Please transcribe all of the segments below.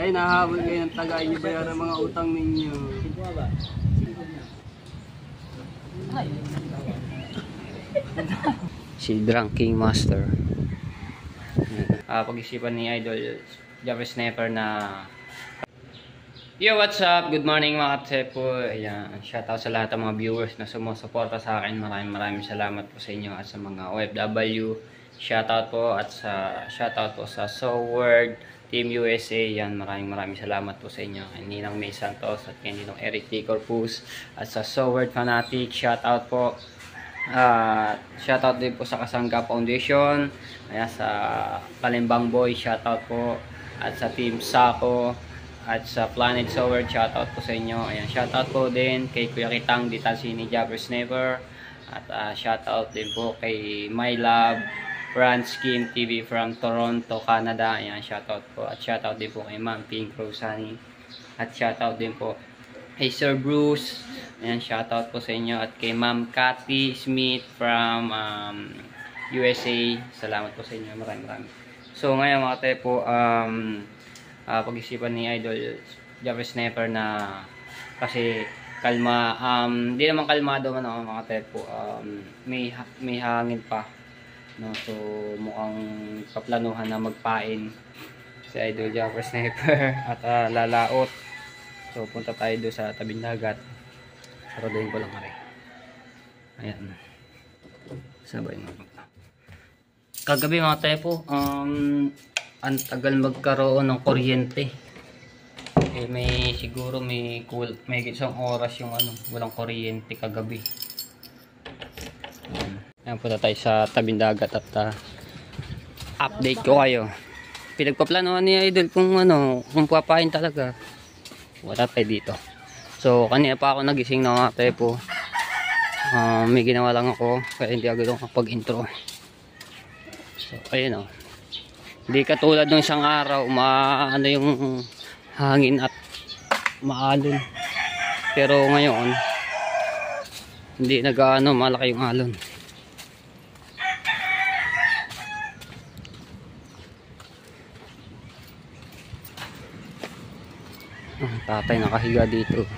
Ay, nahabol kayo ng taga, inyo bayaran ang mga utang ninyo. Si Drunk King Master. Pag-isipan ni Idol Java Sniper na yo, what's up? Good morning mga katsepo. Ayan, shoutout sa lahat ng mga viewers na sumusuporta sa akin. Maraming salamat po sa inyo at sa mga OFW. Shoutout po at shoutout po sa SoWord Team USA. Yan, maraming salamat po sa inyo. Hindi lang May Santos at hindi lang Eric T. Corpus at sa SoWord Fanatic. Shoutout po. Shoutout din po sa Kasangga Foundation. Ayan, sa Kalimbang Boy. Shoutout po. At sa Team Sako. At sa Planet SoWord, shoutout po sa inyo. Ayan, shoutout po din kay Kuya Kitang Ditasini Jabber Sniper. At shoutout din po kay My Love Brand Skin TV from Toronto, Canada. Ayan, shoutout po. At shoutout din po kay Ma'am Pink Rosani. At shoutout din po kay Sir Bruce. Ayan, shoutout po sa inyo. At kay Ma'am Cathy Smith from USA. Salamat po sa inyo. Maraming. So ngayon mga tayo po, pag-isipan ni Idol Java Sniper na kasi kalma, hindi naman kalmado man ako mga tepo, may hangin pa, no? So mukhang paplanuhan na magpain si Idol Java Sniper at lalaot. So punta tayo doon sa tabing dagat. Saruduhin ko lang rin. Ayan, sabay mo. Kagabi mga tepo, ang tagal magkaroon ng kuryente. Siguro may isang oras yung walang kuryente kagabi. Ayan, punta tayo sa tabing dagat at update ko kayo. Pinagpaplanohan ni Idol kung papain talaga. Wala tayo dito. So kanina pa ako nagising na mga tepo. May ginawa lang ako kaya hindi agad ako kapag-intro. So ayun o. Hindi katulad ng isang araw, yung hangin at maalon. Pero ngayon, hindi malaki yung alon. Tatay nakahiga dito.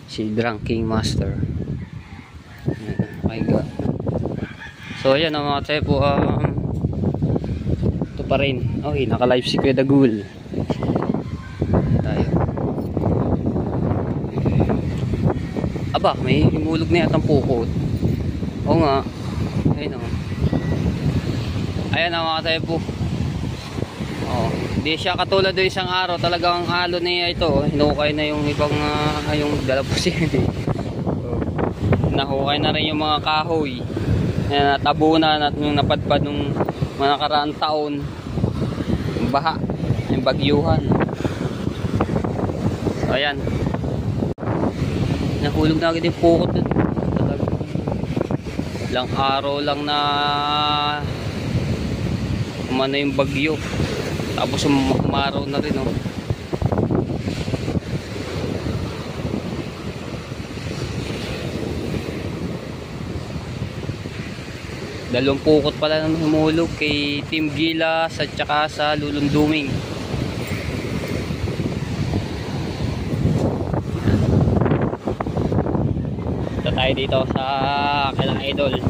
Si Drunk King Master. Nakahiga. So ayan ang mga tepo, pa rin. Okay, naka-live si Kuya Dagul. Tayo. Aba, may himulog na yatang pukot. Oo nga. Ayun o. Ayan ang mga tayo po. Hindi siya katulad doon isang araw. Talagang alon niya ito. Hinukay na yung ibang yung dalapusin. Nahukay na rin yung mga kahoy. Natabunan at yung napadpad nung mga nakaraang taon. Baha, yung bagyuhan. So ayan, nahulog na agad yung pukot dun. Ilang araw lang na umano yung bagyo, tapos umaraw na rin Dalawang pukot pala nang humulog kay Team Gilas at saka sa Lulunduming. Ito tayo dito sa kailang Idol.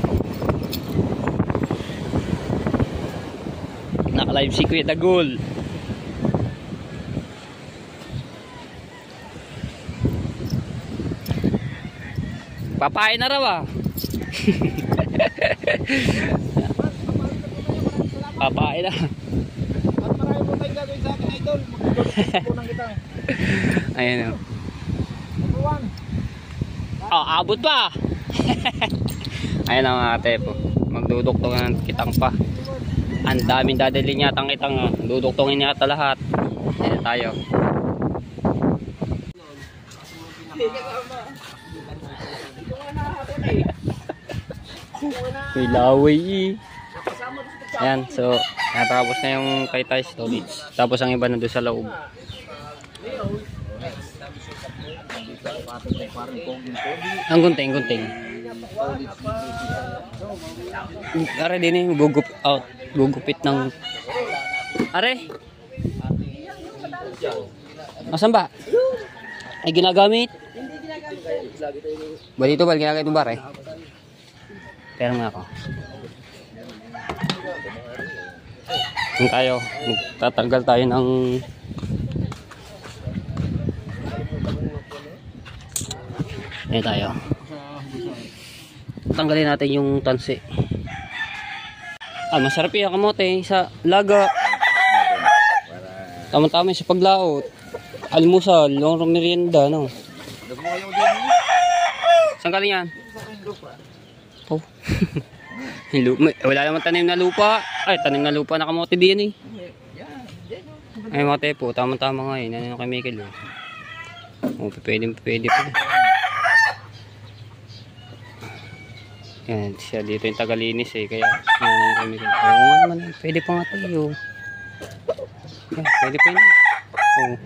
Naka-live si Kuya Dagul. Papain na raw Papain na. At marami po tayong gagawin sa akin, Idol. Magduduktunan kita. Ayan o. Abot pa. Ayan ang mga tepo. Magduduktungan kitang pa. Ang daming dadalhin yatang kitang. Duduktungin yata lahat. Ayan tayo. May laway Ayan, so natapos na yung kay Thai storage. Tapos ang iba na doon sa loob. Ang gunting. Are din gugupit ng are. Asan ba? Ay ginagamit? Ba dito ba ginagamit mo ba eh? Pero nga ako. Yung tayo, magtatanggal tayo ng ayan tayo. Tanggalin natin yung tansi. Masarap yung kamote sa laga. Tama-tama sa paglaot. Almusal, long merienda, no? Saan galing yan? Oh. Wala naman tanim na lupa. Ay, tanim na lupa na kamote din eh. Ay, mote po. Tama-tama nga yun. Ano yung kay Michael eh. Oh, pwede po. Yan, siya dito yung tagalinis eh. Kaya, yan yung kay Michael. Oo nga naman. Pwede pa nga tayo. Yan, pwede pa yun. Oo.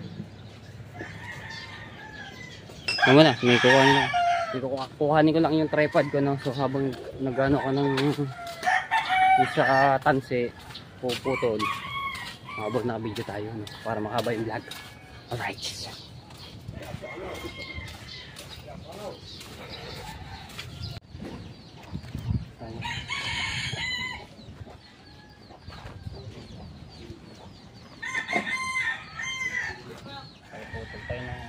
Naman na, may kukuhanin ko lang yung tripod ko, no? So habang nagano ko ng sa tanse puputol, habang naka-video tayo, no? Para makaba yung vlog. Alright. Puputol tayo ng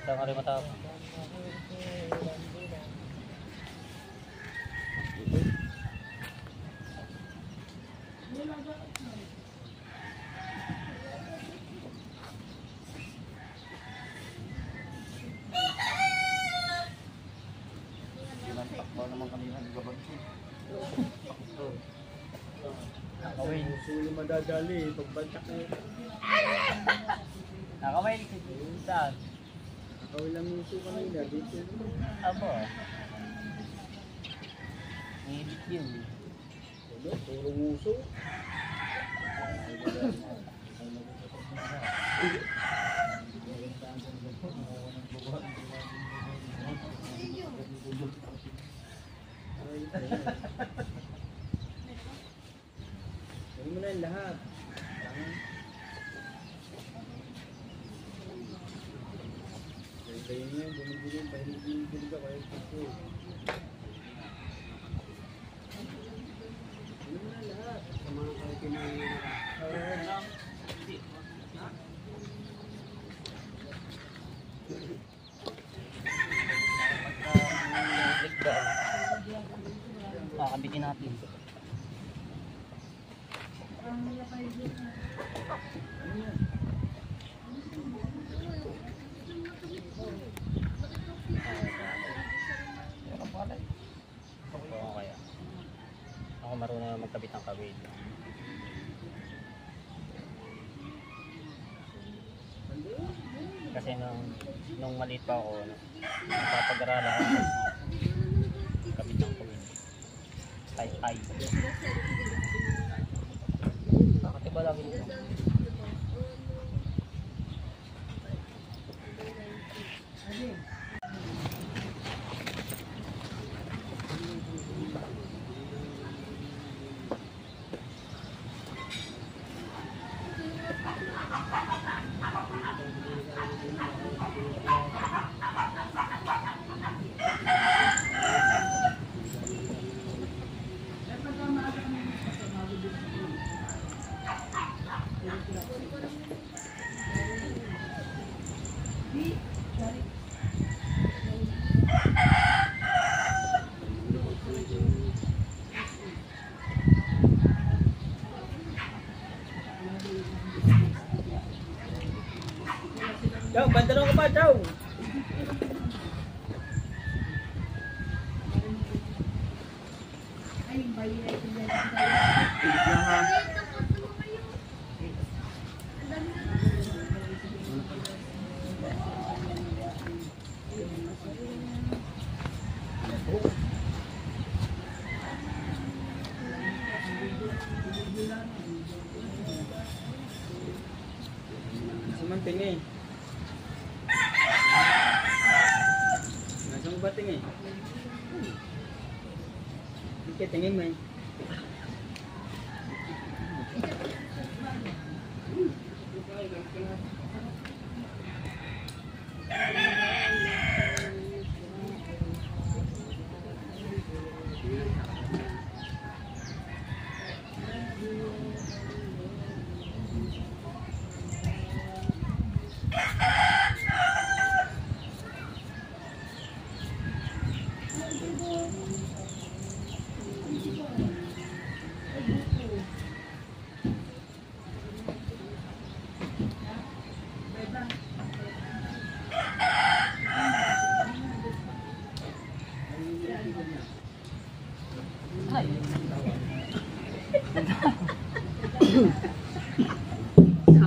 Tama rin matapos. Takbo naman kanina ng gabag ko. Nakaway. Sulo madadali, pagbantak na yun. Nakaway. Saan? Nakaway lang yung sulo kanina, dito naman. Abo. Ngilit yun. Ano, puro nguso. Gawin mo na yung lahat. Kayo niya, bumibili, bumibili ka kayo ito. Gawin mo na lahat. Sa mga kayo kinahin. Kakabitin natin. Ako marunong magkabit ng kabit. Kasi nung maliit pa ako, napapag-aralan ako kabit ng kabit. Ay. Bakit ba lagi nito? Chow, bandalo ka pa, Chow! Sumanting eh. Nasaan ba tingin? Hindi tingin mo eh.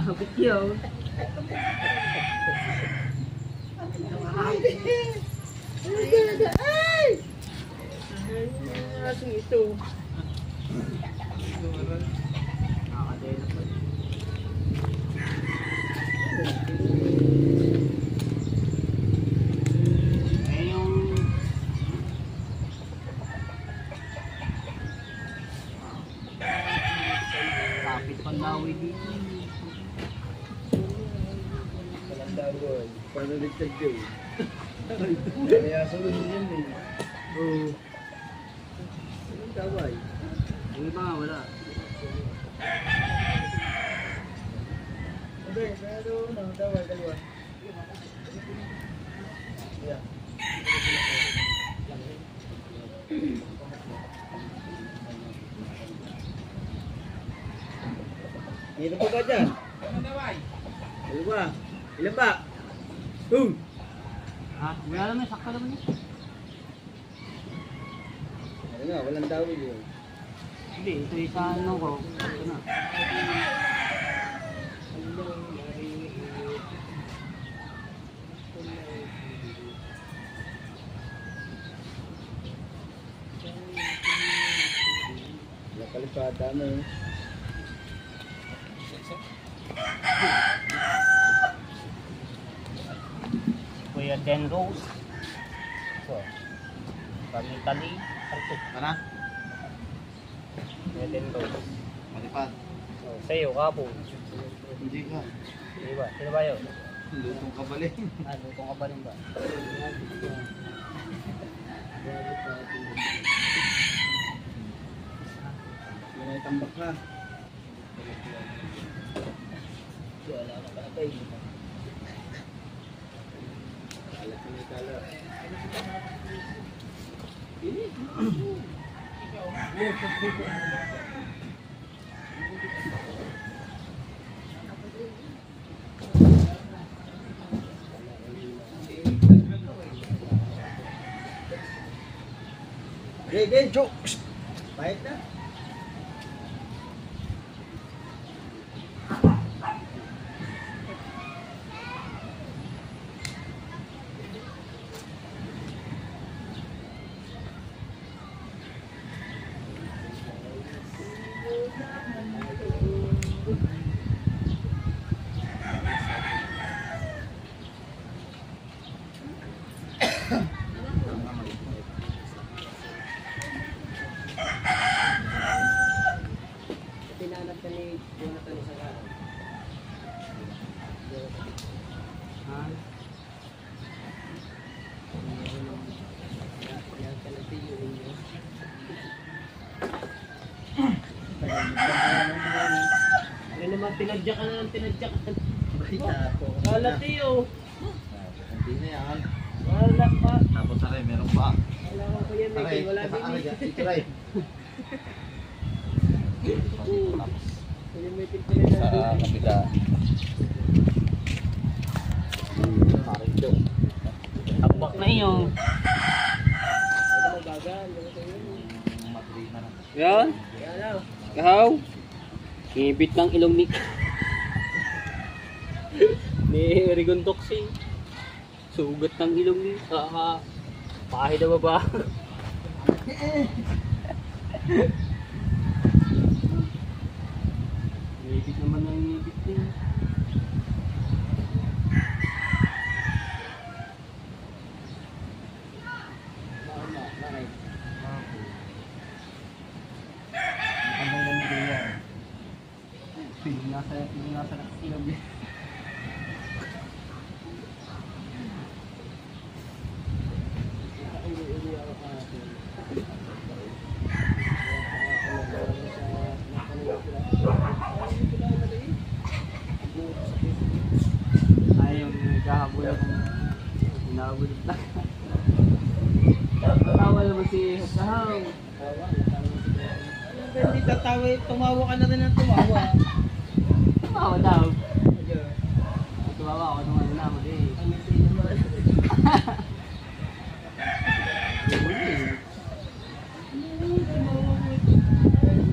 Sabit yun. Asing ito. Nakakadela pa. Kapit panlawi dito. Walang dawon. Panaligtad yun. Kaya sunod yun eh. Oo. Walang daway. Yung iba nga wala. Hindi, pero daway, dalawa. Yeah. Dito po ba dyan? Ilan ba? Ilan ba? Ha? Wala naman, sakto naman eh. Ano nga, walang dawil yun. Hindi, ito yung sa ano ko. Ito na. Wala kalipata na eh. Kuya Den Rose. So, Pamitali. Arto. Ano? Kuya Den Rose. Malipad. So, sa'yo, kapo. Hindi ka. Hindi ba? Sino ba yun? Lutong kabali. Lutong ka ba rin ba? Yan ay tambak na. Wala na pala tayo. Kalat na may kalat. Gay, jokes! Baik na. Pinanap ka ni Jonathan sa gaan. Ha? Yan ka lang tiyo ninyo. Ano naman, tinadyak ka na lang, tinadyak ka. Wala tiyo. Hindi na yan. Wala pa. Tapos aray, meron pa. Wala ko pa yan, Michael. Wala din eh. Ito ray. Pinimitin ko na lang doon. kabila. Marito. Takbak na iyo. Ano mabagal? Madrina na. Yan. Yan na. Kahaw. Ngibit ng ilong ni Rigon Toxin. Sugat ng ilong ni pahay na ba? Pinasa na ilog eh. Ay, yung naghahabol akong hinahabol na. Tawa naman si Hasahaw. Hindi tatawa, tumawa ka na rin ng tumawa. Tumawa daw. Tumawa ako nung ano na ako eh.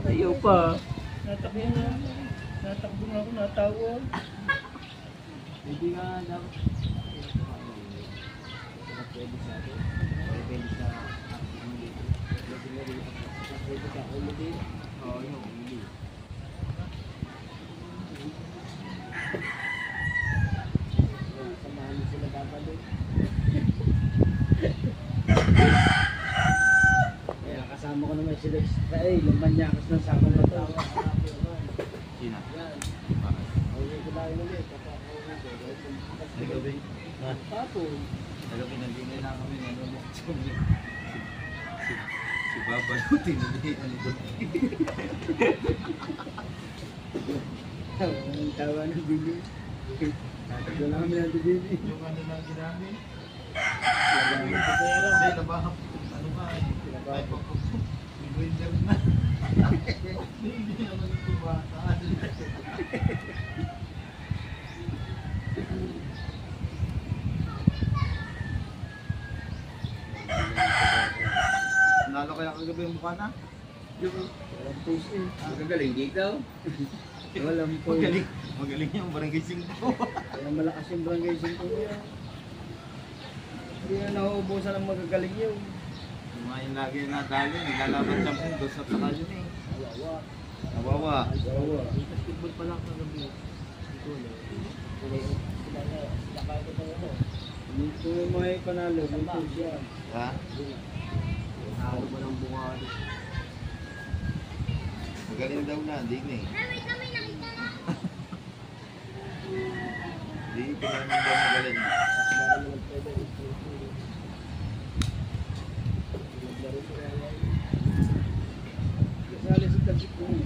Ayaw pa. Natakbo na. Natakbo nga ako, natawa. Hindi nga dapat. Pwede sa atin. Pwede sa pwede sa umili. Oo, yung umili. Samahan mo sila dapat doon. Kaya kasama ko naman sila. Ay, lumanyakas ng sakong matawa. Sino? Yan. Uwi ko tayo ulit. Nagabi? Tapos. Nagabi nandito na kami ng si Papa yung tinilihan ito. Ang tawa ng bili. Tatagdo lang kami ng bili. Yung ano lang ginamit. Hindi, nabahap. Ano ba? Ay, winter na. Hindi naman ito bata. Nalo kaya kagabi yung mukha na? Walang puso eh. Magagaling dito. Walang puso. Magaling yung barangay 5. Kaya malakas yung barangay 5 niya. Hindi na nauubusan ng magagaling yun. Yung mga yung lagi nadali, naglalaban sa mundo sa saka yun eh. Wawa. Nawawa. Wawa. Basketball pa lang kagabi. Sila kaya ko tayo mo. Kung may panalo, may puso yan. Ha? Halo ba ng bunga? Magaling daw na, di na eh. Di ko naman daw magaling. Kasali sa tagsik ko eh.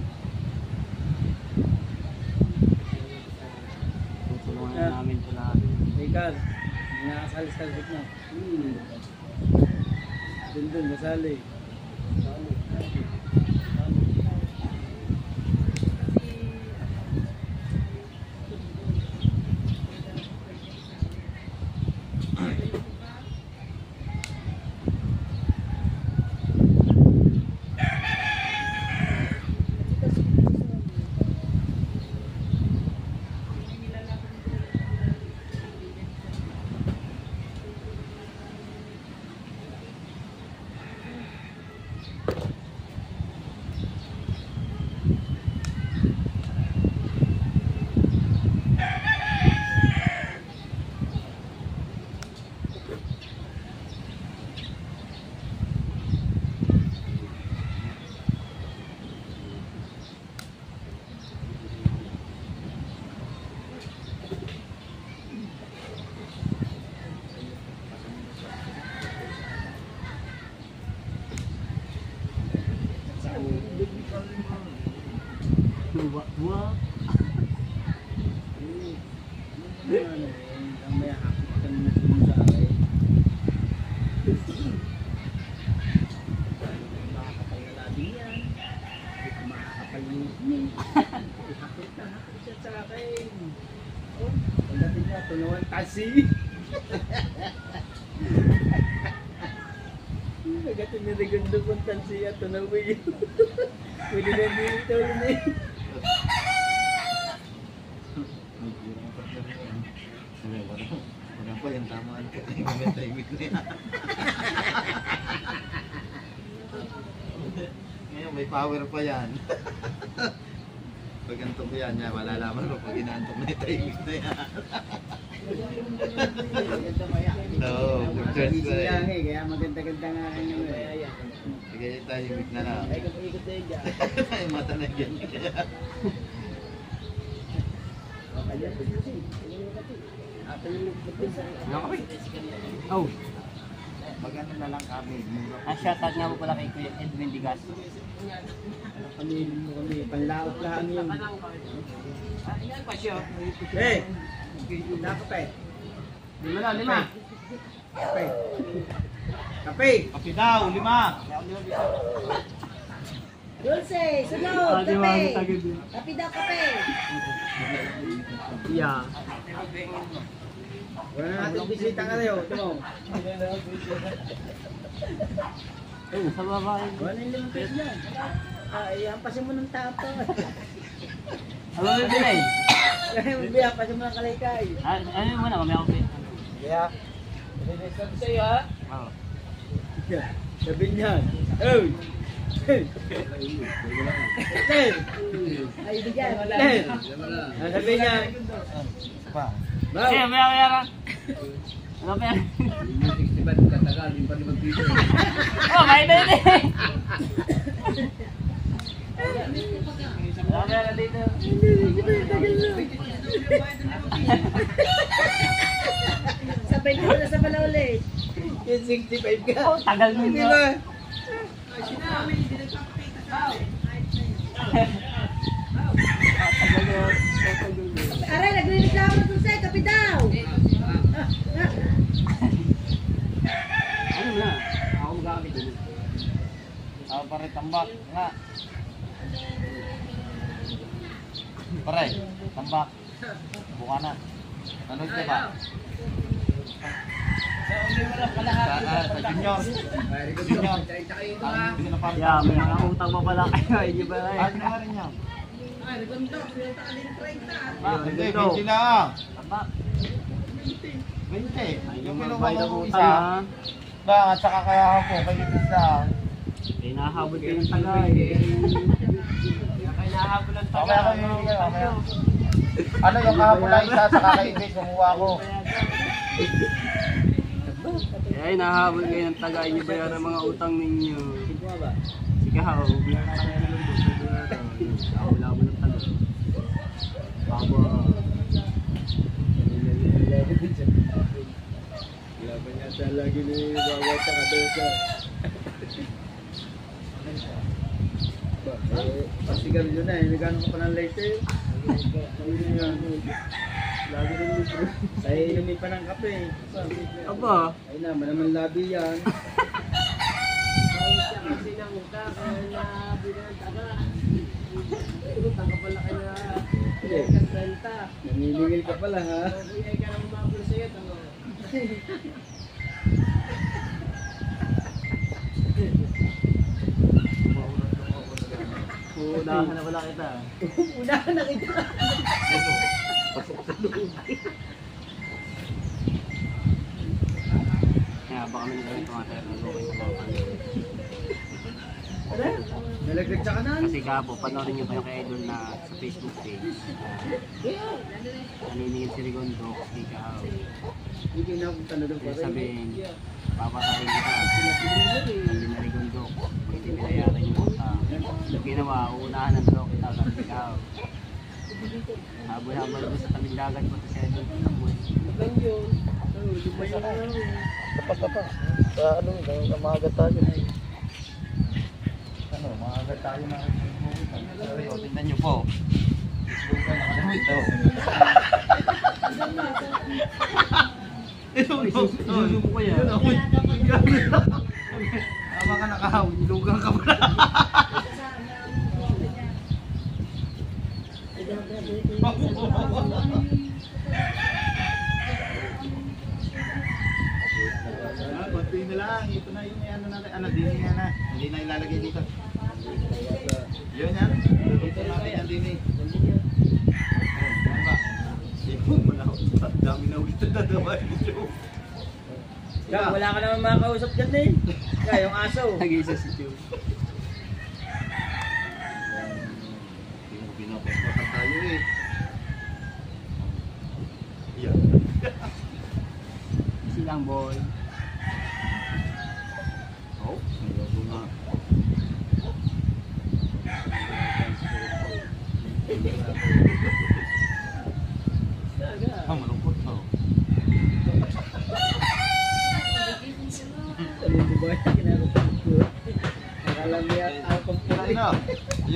Tutulungan namin sila. Ikaw, hindi nakasali sa tagsik na. Dun, kasali. Buwa. Ang may hakit ka na sa akin. Makakapagala din yan. Makakapalimutin. Hakit siya sa akin. Oh, pagdating niya, tunawan tasi. Pagdating niya, regulo kong tansi at tunawin. Pwede na dito yun eh. Wala pa yung tamaan ko. Tahimik na yan. Ngayon may power pa yan. Pag antok ko yan, malalaman ko pag inaantok na tahimik na yan. Oo, pictures ko eh. Kaya maganda-ganda nga kayo eh. Sige, tahimik na lang. Ikot-ikot na yun dyan. Ay, mata na yan. Ano ka ba? Oh, Maganda na lang kami. shoutout nga po pala kay Kuya Edwin Digas. Kami, panlaot lang yun. Hey! Kape. Lima. Kape. Kape. Kape daw, 5. Dulce, sunod, Di ba? kape. Tagad yun. Kape daw, kape. Yeah. Wala na natin bisita ka rin. Ito mo. Sa babae. Wala yung 5 pesos yan. Hampasin mo ng tapo. Ano yung bilay? Hampasin mo ng kalaykay. Ano yung muna? Mamaya ko pa. Yeah. Sabi sa'yo ha? Oo. Sabi niyan. Oh! Hey! Ay, bigyan. Sabi niya. Sige, mamaya ka. Ano pa yan? Oh, may na yun eh. Mamaya ka dito. Sabay ko na sa pala ulit. Yung 65 ka. Oh, tagal nun Di yun. ba? Aray, nagre-reklamo na Dulce, kape daw. Ano na? Ako mag-aakit dito. Ako pare tambak. Nga. Pare, tambak. Buka na. Nanood ka ba? Sa junior. Junior. Yeah, may mga utang pa pala kayo. Hindi ba na Ano nga rin yan? Hindi, 20 lang. Tama. 20. Yung May kinuha bayad ko ang isa. utang ha. Ba, at saka kaya ako, kay isa. Eh, nahabol kayo ng taga eh. Kaya nahabol ang taga. Mamaya ko yung mamaya. Ano yung kahapon na isa, saka kay Ibig, kumuha ko. Eh, nahabol kayo ng taga. Inyo bayaran ang mga utang ninyo. Sige ha, bilang tayo ng lubos. Wala mo ng taga. Aba. Wala pa niya siya lagi ni bawat sa kadosa. Pasigarilyo na eh, nagano ka pa ng lighter. Lagi rin libro. Sa'yo inumin pa ng kape. Aba. Ay na, manaman labi yan. Kasi nang utang, kaya na bilang taga. Utang ka pala kaya. Kasrenta. Naniningil ka pala ha. Bigay ka ng mga pulsayot. Unahan na wala kita. Unahan na kita. Kaya baka may nagawin tumatayar ng loob sa mga kanil. Nalaglag sa kanan. Kasi kapo, panoorin niyo pa yung kay Idol na sa Facebook page. Naniningil si Rigondo, si Kao. Hindi na akong tanong Kaya sabihin, papatayin kita. Hindi na Rigondo, hindi pinayaran yung utang. Ginawa, uunahan ng draw kita sa si Kao. Habol-habol ko sa tabing dagat ko sa 7 boys. Tapas. Sa ano, maaga tayo. Ano, maaga tayo na. Tingnan nyo po. Isusubo ko yan. Tama ka nakahaw, nilugang ka pala. Konti na lang, ito na yung ano natin, ano din nga na, hindi na ilalagay dito. Yun yan, dito natin yan din eh. Ano ba? Ipon mo na ako, dami na ulit na dadawa dito. Wala ka naman makakausap dyan eh. Kaya yung aso. Nag-isa si Joe. Pinapasok pa tayo eh. Yan. Silang boy. Oh, ayoko na.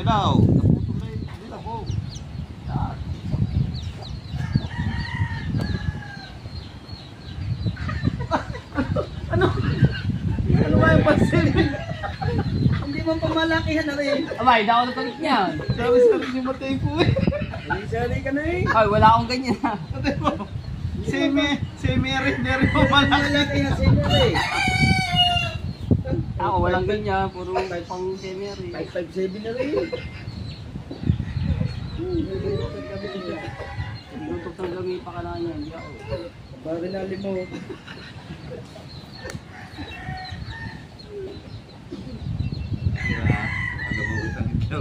Ayun na, oh. Naputol na yun. Ayun na, oh. Yan. Ano ba yung pansin? Hindi mo pamalakihan na rin. Abay, hindi ako nagpalit niyan. Sabi ni Matay ko eh. Sali ka na eh. Ay, wala akong ganyan ha. Semi-rin na rin po malaki. Pamalakihan si Mary. Ako, walang ganyan. Puro pang semi-ri. 557 na rin. Lutok ng gami pa ka na yan. Hindi ako. Bakit nali mo? Ano mo utang ito?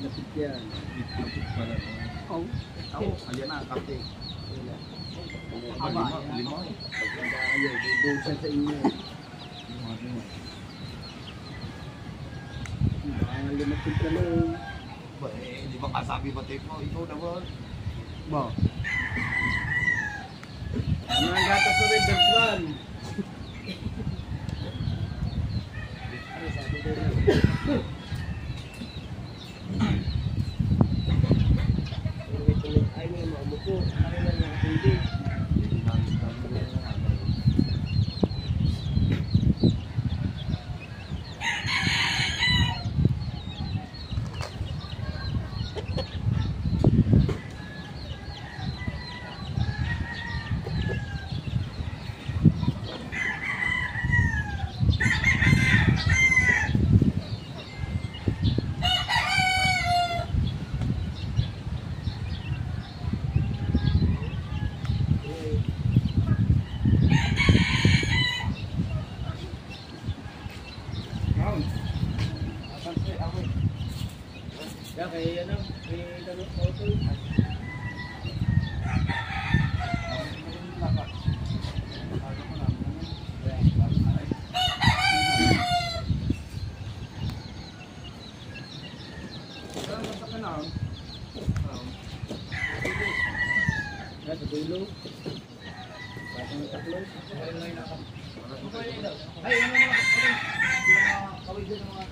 Lapit yan. Oh. Ako, ayan na, kape. Aba, Lima. Pagkanda kayo, bubusan sa inyo. Baka lumapit ka lang. Ba, di ba kasabi ba tape mo? Ikaw na ba? Ba? Ano ang gatas sa red one? Ay, may maamo po. Ay, may nakatindi. Ya, kaya yan ang may tanong auto. Ya, sa dulo. Batang taklo. Ay, ano naman? Kawin din ang mga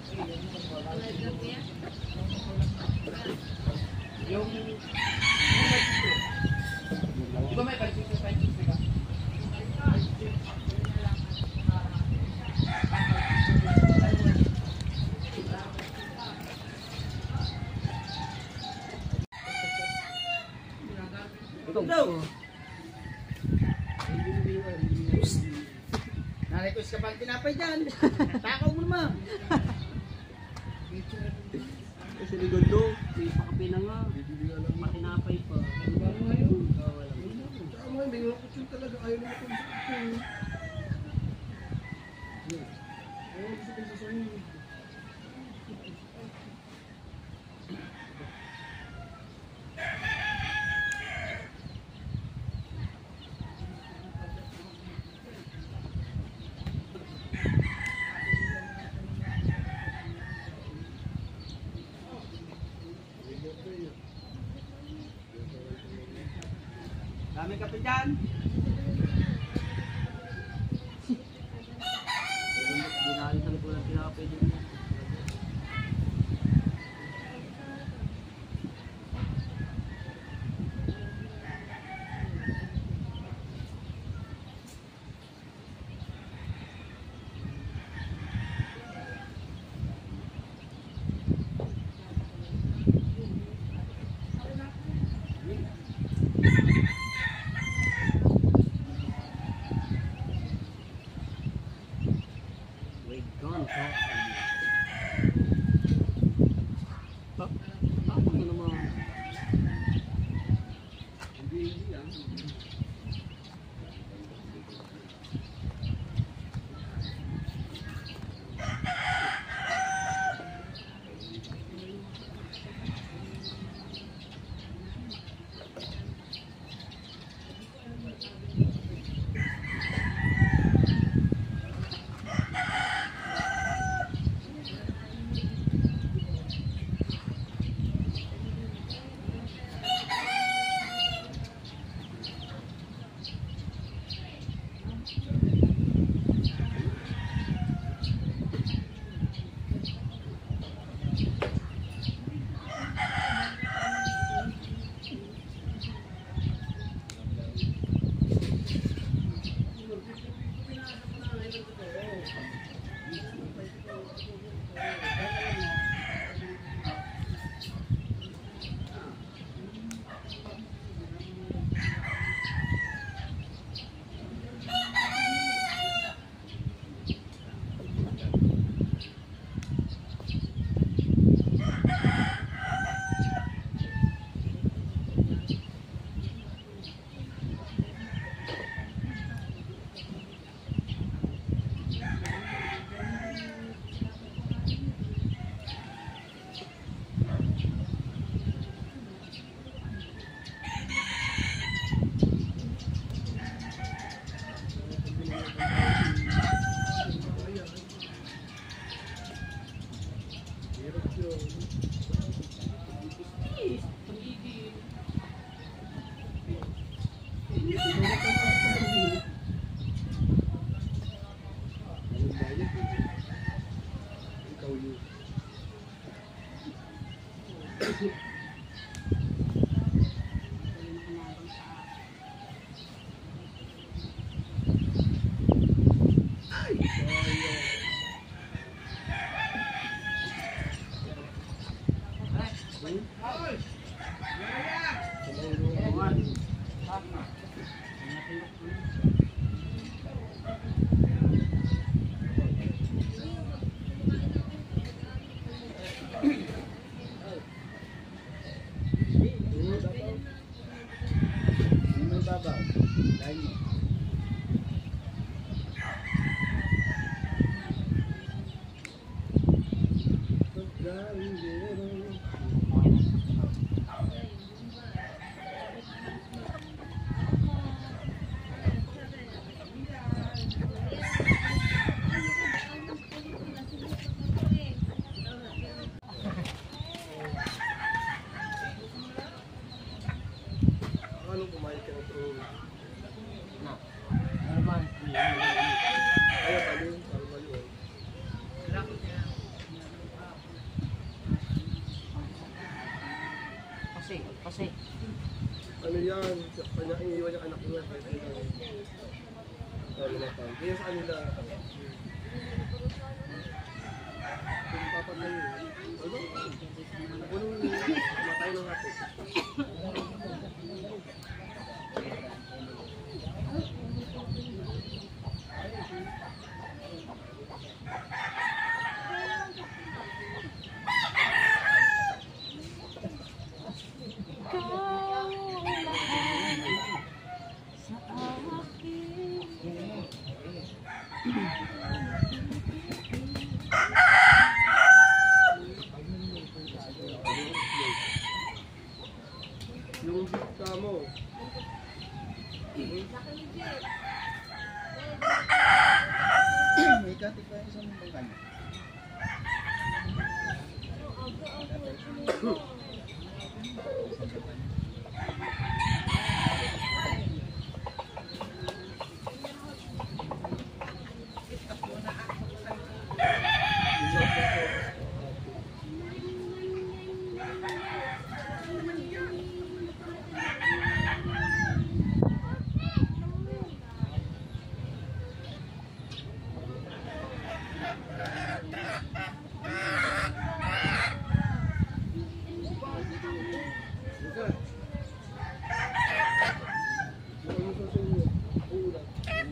yung di ba may kalsik sa side ka? Ito. Narequest ka pang tinapay dyan. Takaw mo naman. Kasi ligod do. May pakape na nga. Matinapay pa. Ano mo ngayon? Wala. Tama, hindi mo ako tune talaga. Ayaw mo ako tune. Ayaw mo gusto sa sa'yo. Dami kape dyan. Dinalisan ko lang tinapay dyan. Anong kumain ka ng true? Kasi. Ano yan? Kanya iniwan yung anak niya. Kaya sa kanila. Kung papatay yun. Ano? Punong matay ng hapon. Yung bita mo. May katik pa yung isang bangkay.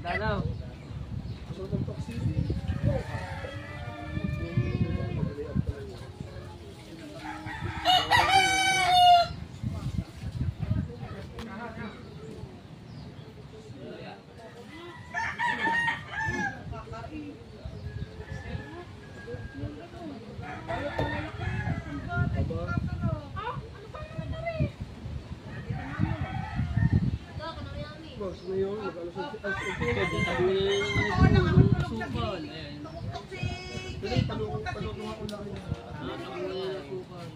Dalaw. Boss, na yun. Mag-alusog. Sukol. Ayan. Palukong ako lang yun. Sukol.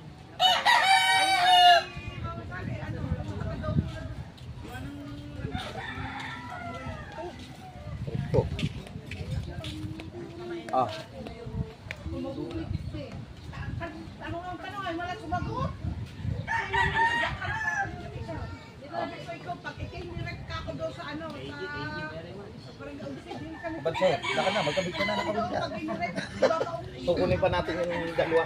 Ah. Banse, lakad na, magkabit ka na, nakabit ka. Kukunin pa natin yung dalawa.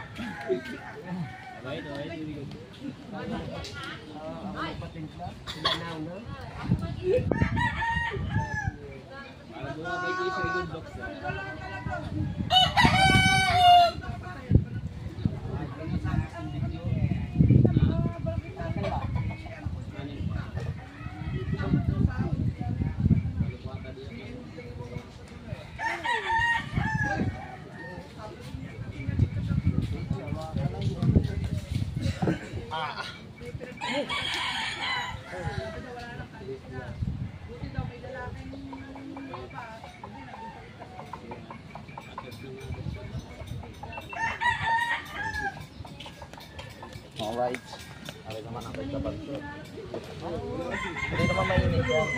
Mga whites. Akin naman ang pagkabag ko. Hindi naman mainit yan.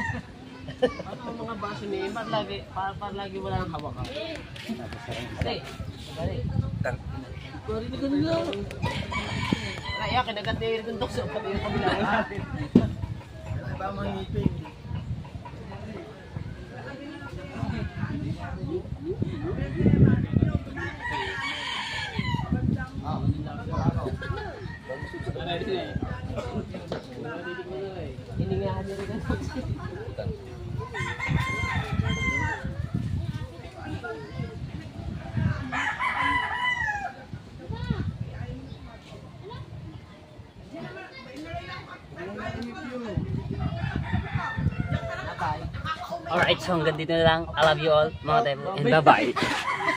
Ano ang mga baso ni Imar lagi, para lagi wala nang hawakan. Dali. Dali. Kori ni ganun lang. Kaya kinagatiri kong tukso pati yung kabila natin. Ano ba mga ngipin? Iningahan niya rin ang tukso. Alright, so hanggang dito na lang. I love you all, mga tebo, and bye-bye.